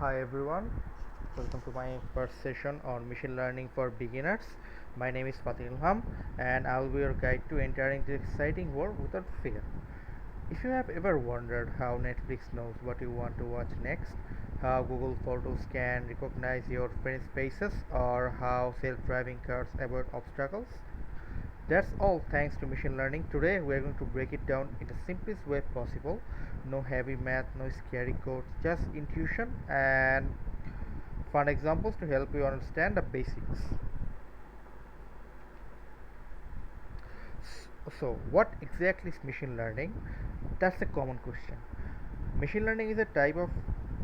Hi everyone, welcome to my first session on machine learning for beginners. My name is Fatih Ilham and I will be your guide to entering this exciting world without fear. If you have ever wondered how Netflix knows what you want to watch next, how Google Photos can recognize your friends' faces, or how self-driving cars avoid obstacles, that's all thanks to machine learning. Today we are going to break it down in the simplest way possible. No heavy math, no scary code, just intuition and fun examples to help you understand the basics. So, what exactly is machine learning? That's a common question. Machine learning is a type of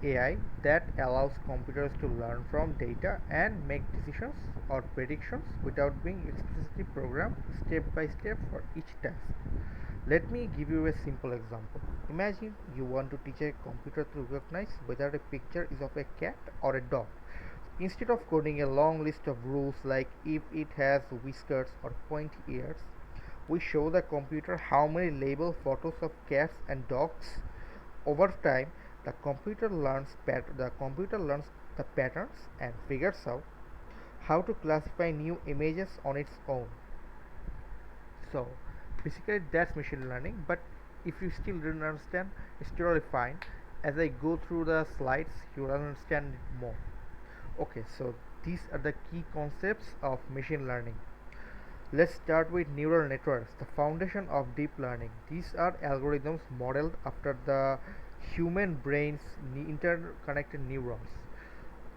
AI that allows computers to learn from data and make decisions or predictions without being explicitly programmed step by step for each task. Let me give you a simple example. Imagine you want to teach a computer to recognize whether a picture is of a cat or a dog. Instead of coding a long list of rules like if it has whiskers or pointy ears, we show the computer how many label photos of cats and dogs. Over time, the computer learns the patterns and figures out how to classify new images on its own. So basically that's machine learning, but if you still didn't understand, it's totally fine. As I go through the slides, you will understand it more. Okay, so these are the key concepts of machine learning. Let's start with neural networks, the foundation of deep learning. These are algorithms modeled after the human brain's interconnected neurons.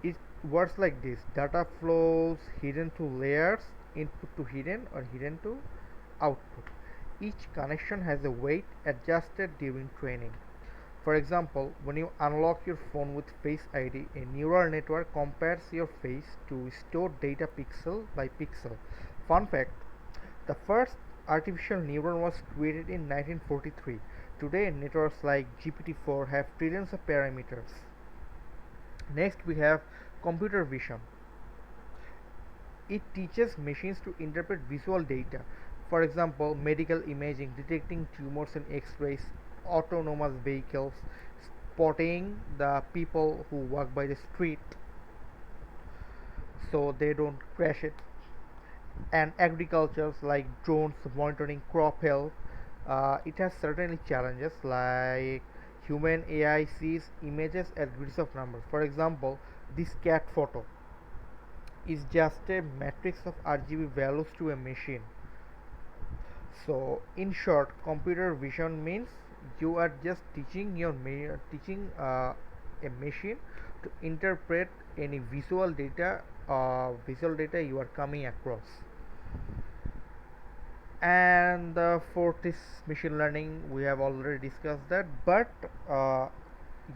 It works like this: data flows hidden to layers, input to hidden or hidden to output. Each connection has a weight adjusted during training. For example, when you unlock your phone with Face ID, a neural network compares your face to stored data pixel by pixel. Fun fact: the first artificial neuron was created in 1943. Today, networks like GPT-4 have trillions of parameters. Next, we have computer vision. It teaches machines to interpret visual data. For example, medical imaging, detecting tumors in X-rays, autonomous vehicles, spotting the people who walk by the street so they don't crash it, and agriculture like drones monitoring crop health. It has certainly challenges like human AI sees images as grids of numbers. For example, this cat photo is just a matrix of RGB values to a machine. So, in short, computer vision means you are just teaching a machine to interpret any visual data you are coming across. And the fourth is machine learning. We have already discussed that, but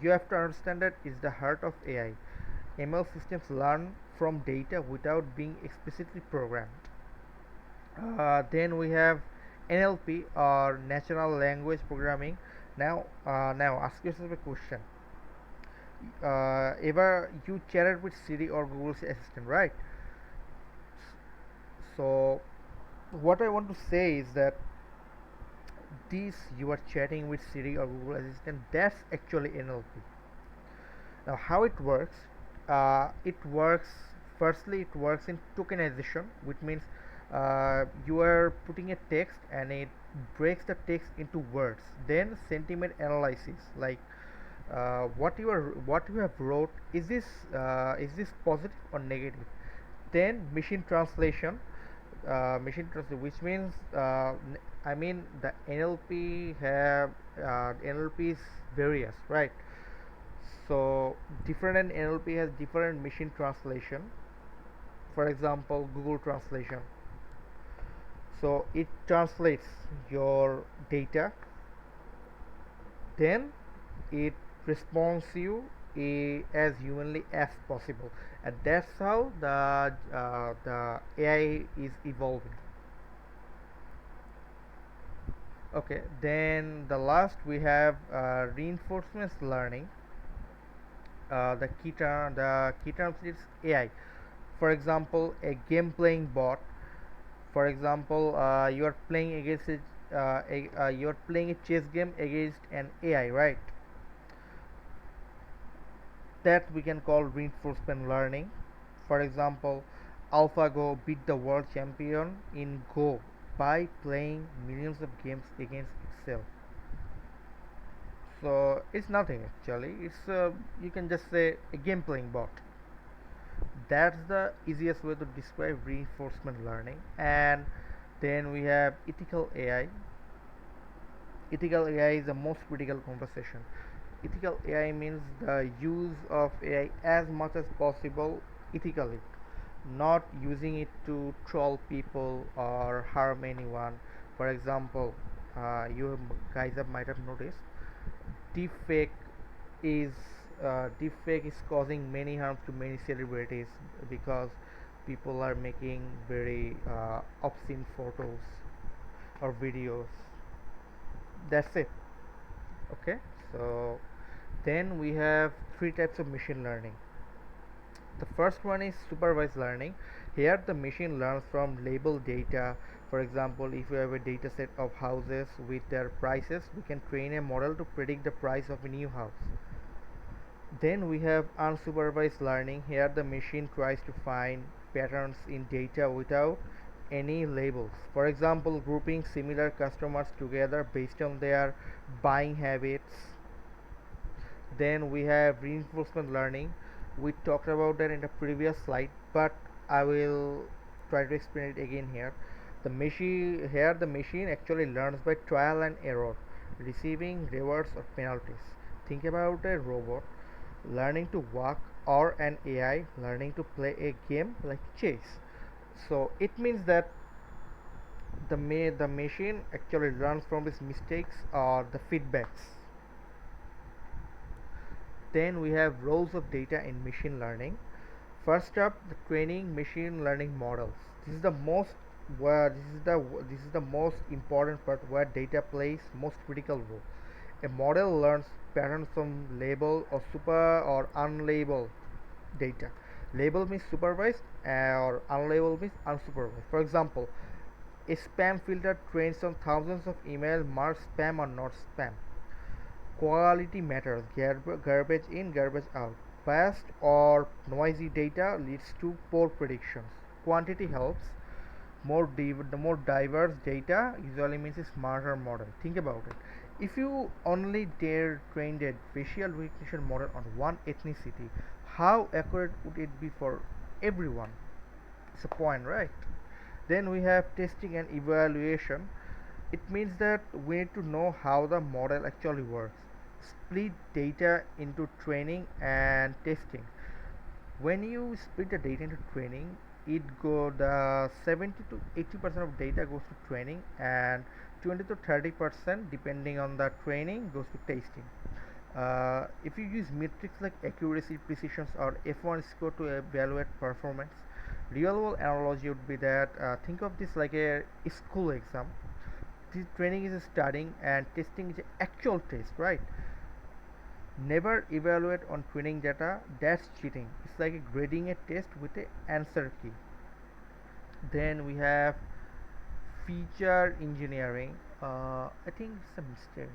you have to understand that is the heart of AI. ML systems learn from data without being explicitly programmed. Then we have NLP or natural language programming. Now ask yourself a question. Ever you chatted with Siri or Google's assistant, right? So what I want to say is that this you are chatting with Siri or Google Assistant, that's actually NLP. Now how it works? It works. Firstly, it works in tokenization, which means you are putting a text and it breaks the text into words. Then sentiment analysis, like what you have wrote, is this positive or negative? Then machine translation, which means I mean the NLP is various, right? So different NLP has different machine translation. For example, Google Translation. So it translates your data, then it responds you as humanly as possible, and that's how the AI is evolving. Okay, then the last we have reinforcement learning. The key terms is AI. For example, a game playing bot. For example, you are playing against you are playing a chess game against an AI, right? That we can call reinforcement learning. For example, AlphaGo beat the world champion in Go by playing millions of games against itself. So it's nothing actually. It's you can just say a game playing bot. That's the easiest way to describe reinforcement learning. And then we have ethical AI. Ethical AI is the most critical conversation. Ethical AI means the use of AI as much as possible ethically, not using it to troll people or harm anyone. For example, you guys might have noticed deepfake is deepfake is causing many harms to many celebrities because people are making very obscene photos or videos. That's it. Okay, so then we have three types of machine learning. The first one is supervised learning. Here the machine learns from labeled data. For example, if you have a data set of houses with their prices, we can train a model to predict the price of a new house. Then we have unsupervised learning. Here the machine tries to find patterns in data without any labels. For example, grouping similar customers together based on their buying habits. Then we have reinforcement learning. We talked about that in the previous slide, but I will try to explain it again here. The machine actually learns by trial and error, receiving rewards or penalties. Think about a robot learning to walk or an AI learning to play a game like chess. So it means that the machine actually learns from its mistakes or the feedbacks. Then we have roles of data in machine learning. First up, the training machine learning models. This is the most where this is the most important part where data plays most critical role. A model learns patterns from label or super or unlabeled data. Label means supervised or unlabeled means unsupervised. For example, a spam filter trains on thousands of emails marked spam or not spam. Quality matters, garbage in, garbage out. Biased or noisy data leads to poor predictions. Quantity helps. The more diverse data usually means a smarter model. Think about it. If you only dare train a facial recognition model on one ethnicity, how accurate would it be for everyone? It's a point, right? Then we have testing and evaluation. It means that we need to know how the model actually works. Split data into training and testing. When you split the data into training, it go the 70 to 80% of data goes to training and 20 to 30% depending on the training goes to testing. If you use metrics like accuracy, precision, or F1 score to evaluate performance, real world analogy would be that think of this like a school exam. This training is studying and testing is actual test, right? Never evaluate on training data, that's cheating. It's like grading a test with a answer key. Then we have feature engineering. I think it's a mistake.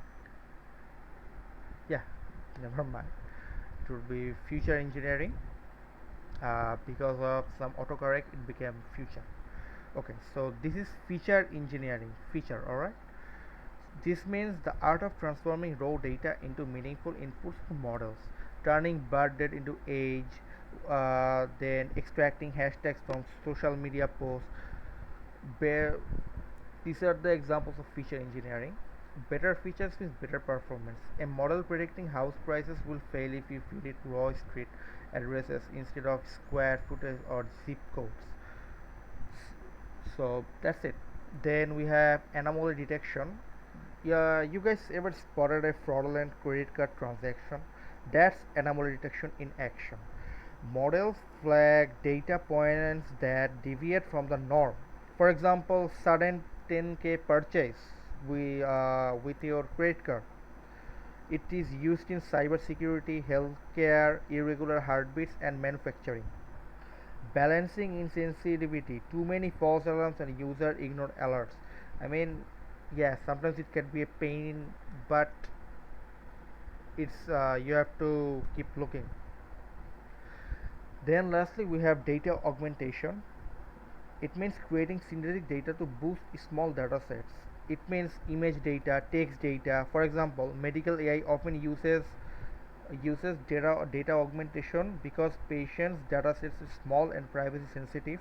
Yeah, never mind. It would be future engineering. Because of some autocorrect it became future. Okay, so this is feature engineering. Feature, all right. This means the art of transforming raw data into meaningful inputs to models, turning birth date into age, then extracting hashtags from social media posts. Bear, these are the examples of feature engineering. Better features means better performance. A model predicting house prices will fail if you feed it raw street addresses instead of square footage or zip codes. So that's it. Then we have anomaly detection. Yeah, you guys ever spotted a fraudulent credit card transaction? That's anomaly detection in action. Models flag data points that deviate from the norm. For example, sudden 10K purchase with your credit card. It is used in cybersecurity, healthcare, irregular heartbeats, and manufacturing. Balancing insensitivity, too many false alarms and user ignored alerts. I mean, yeah, sometimes it can be a pain, but it's you have to keep looking. Then lastly we have data augmentation. It means creating synthetic data to boost small data sets. It means image data, text data. For example, medical AI often uses data augmentation because patients' data sets is small and privacy sensitive.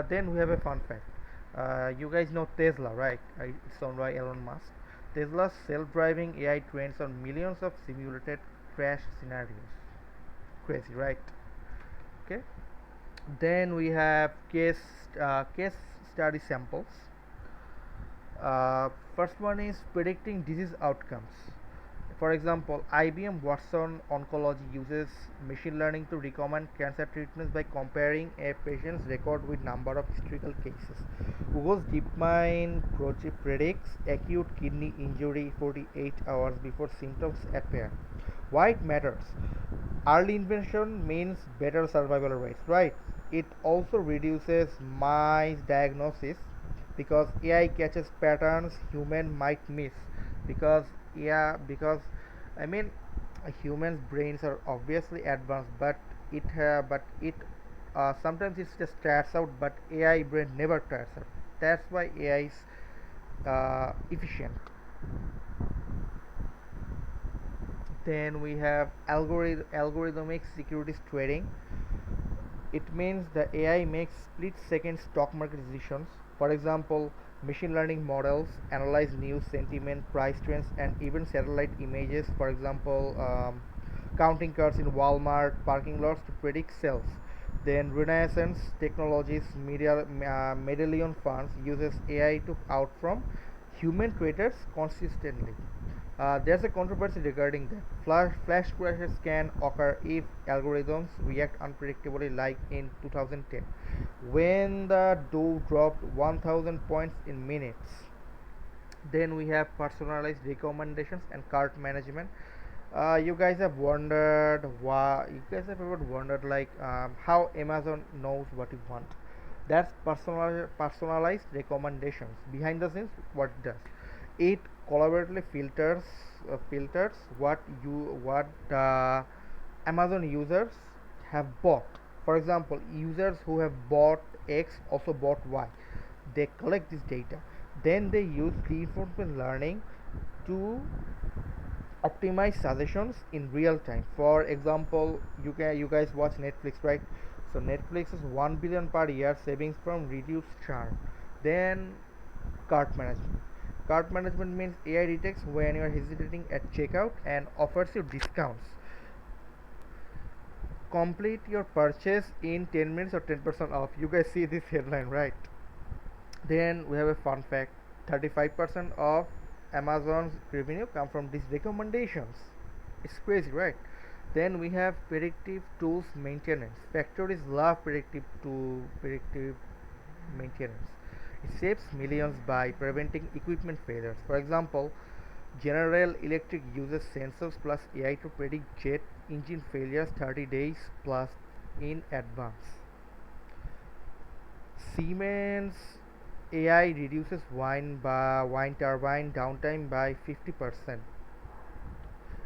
Then we have a fun fact. You guys know Tesla, right? It's owned by Elon Musk. Tesla's self-driving AI trains on millions of simulated crash scenarios. Crazy, right? Okay. Then we have case study samples. First one is predicting disease outcomes. For example, IBM Watson Oncology uses machine learning to recommend cancer treatments by comparing a patient's record with number of historical cases. Google's DeepMind project predicts acute kidney injury 48 hours before symptoms appear. Why it matters? Early intervention means better survival rates, right? It also reduces misdiagnosis because AI catches patterns human might miss. Because yeah, because I mean, humans' brains are obviously advanced, but it sometimes it just tires out, but AI brain never tires out. That's why AI is efficient. Then we have algorithmic securities trading. It means the AI makes split second stock market decisions. For example, machine learning models analyze news, sentiment, price trends, and even satellite images. For example, counting cars in Walmart parking lots to predict sales. Then Renaissance Technologies Medallion Funds uses AI to outperform human traders consistently. There's a controversy regarding that. Flash crashes can occur if algorithms react unpredictably, like in 2010, when the Dow dropped 1000 points in minutes. Then we have personalized recommendations and cart management. You guys have wondered why? You guys have ever wondered how Amazon knows what you want? That's personalized recommendations. Behind the scenes, what it does? It collaboratively filters what Amazon users have bought. For example, users who have bought X also bought Y. They collect this data. Then they use reinforcement learning to optimize suggestions in real time. For example, you guys watch Netflix, right? So Netflix is 1 billion per year savings from reduced churn. Then cart management. Cart management means AI detects when you are hesitating at checkout and offers you discounts. Complete your purchase in 10 minutes or 10% off. You guys see this headline, right? Then we have a fun fact. 35% of Amazon's revenue come from these recommendations. It's crazy, right? Then we have predictive tools maintenance. Factories love predictive maintenance. It saves millions by preventing equipment failures. For example, General Electric uses sensors plus AI to predict jet engine failures 30 days plus in advance. Siemens AI reduces wind turbine downtime by 50%.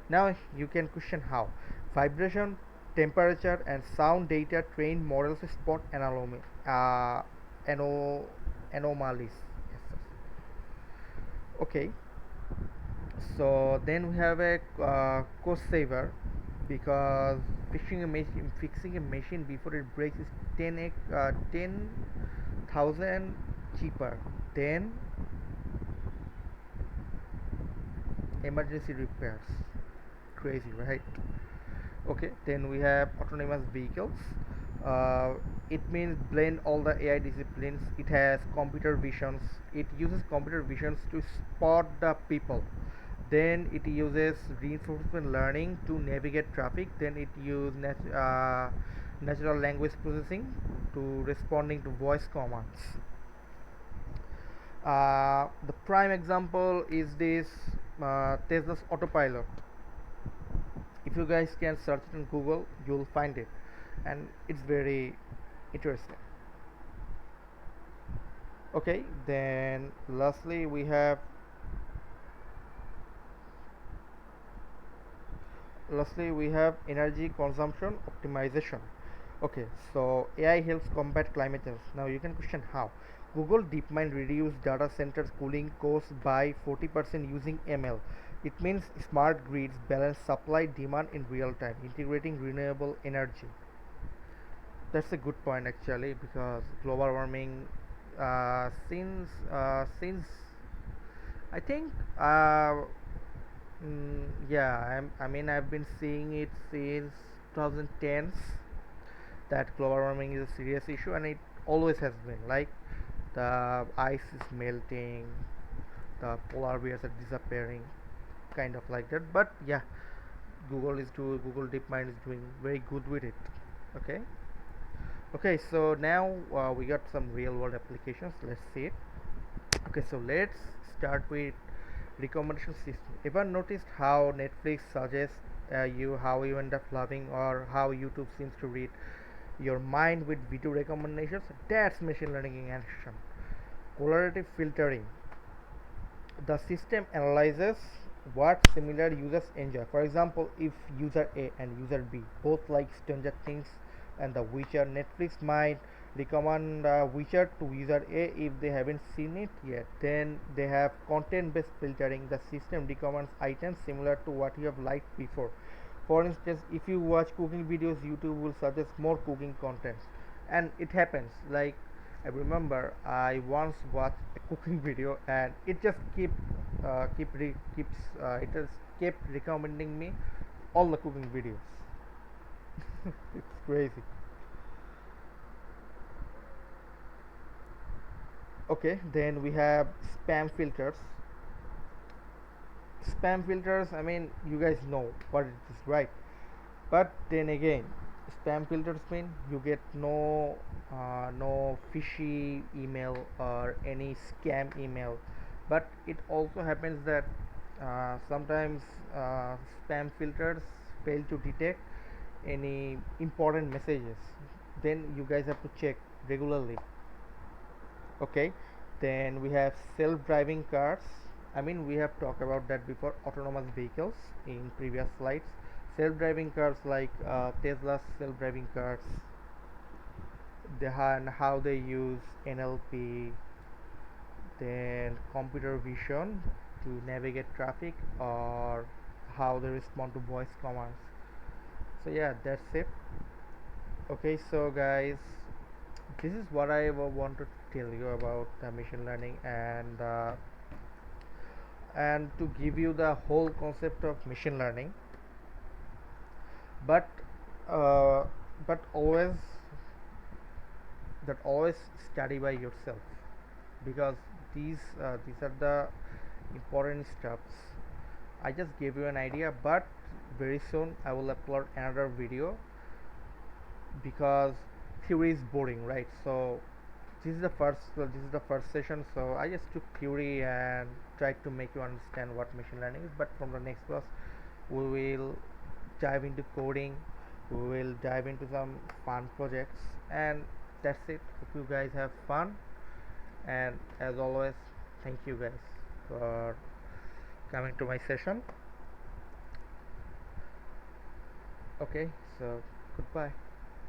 Now you can question how. Vibration, temperature, and sound data train models to spot ano- anomalies. Yes, yes. Okay, so then we have a cost saver because fixing a machine before it breaks is 10,000 cheaper than emergency repairs. Crazy, right? Okay, then we have autonomous vehicles. It means blend all the AI disciplines. It has computer visions. It uses computer visions to spot the people. Then it uses reinforcement learning to navigate traffic. Then it uses natural language processing to responding to voice commands. The prime example is this Tesla's autopilot. If you guys can search it on Google, you'll find it, and it's very interesting. Okay, then lastly we have energy consumption optimization. Okay, so AI helps combat climate change. Now you can question how. Google DeepMind reduced data centers cooling costs by 40% using ML. It means smart grids balance supply demand in real time, integrating renewable energy. That's a good point actually, because global warming, since I think yeah, I mean I've been seeing it since 2010s that global warming is a serious issue, and it always has been. Like the ice is melting, the polar bears are disappearing, kind of like that. But yeah, Google DeepMind is doing very good with it. Okay. Okay, so now we got some real world applications. Let's see it. Okay, so let's start with recommendation system. Ever noticed how Netflix suggests you how you end up loving, or how YouTube seems to read your mind with video recommendations? That's machine learning in action. Correlative filtering. The system analyzes what similar users enjoy. For example, if user A and user B both like Stranger Things and The Witcher, Netflix might recommend Witcher to user A if they haven't seen it yet. Then they have content based filtering. The system recommends items similar to what you have liked before. For instance, if you watch cooking videos, YouTube will suggest more cooking contents, and it happens. Like I remember, I once watched a cooking video, and it just it just kept recommending me all the cooking videos. It's crazy. Okay, then we have spam filters. Spam filters, I mean, you guys know what it is, right? But then again, spam filters mean you get no fishy email or any scam email. But it also happens that sometimes spam filters fail to detect any important messages. Then you guys have to check regularly. Okay, then we have self-driving cars. I mean, we have talked about that before, autonomous vehicles in previous slides. Self-driving cars like Tesla's self-driving cars, and how they use NLP, then computer vision to navigate traffic, or how they respond to voice commands. So yeah, that's it. Okay, so guys, this is what I want to tell you about machine learning, and to give you the whole concept of machine learning. But uh, but always study by yourself, because these are the important steps. I just gave you an idea, but very soon I will upload another video, because theory is boring, right? So this is the first session, so I just took theory and tried to make you understand what machine learning is. But from the next class, we will dive into coding, we will dive into some fun projects, and that's it. Hope you guys have fun, and as always, thank you guys for coming to my session. Okay, so goodbye.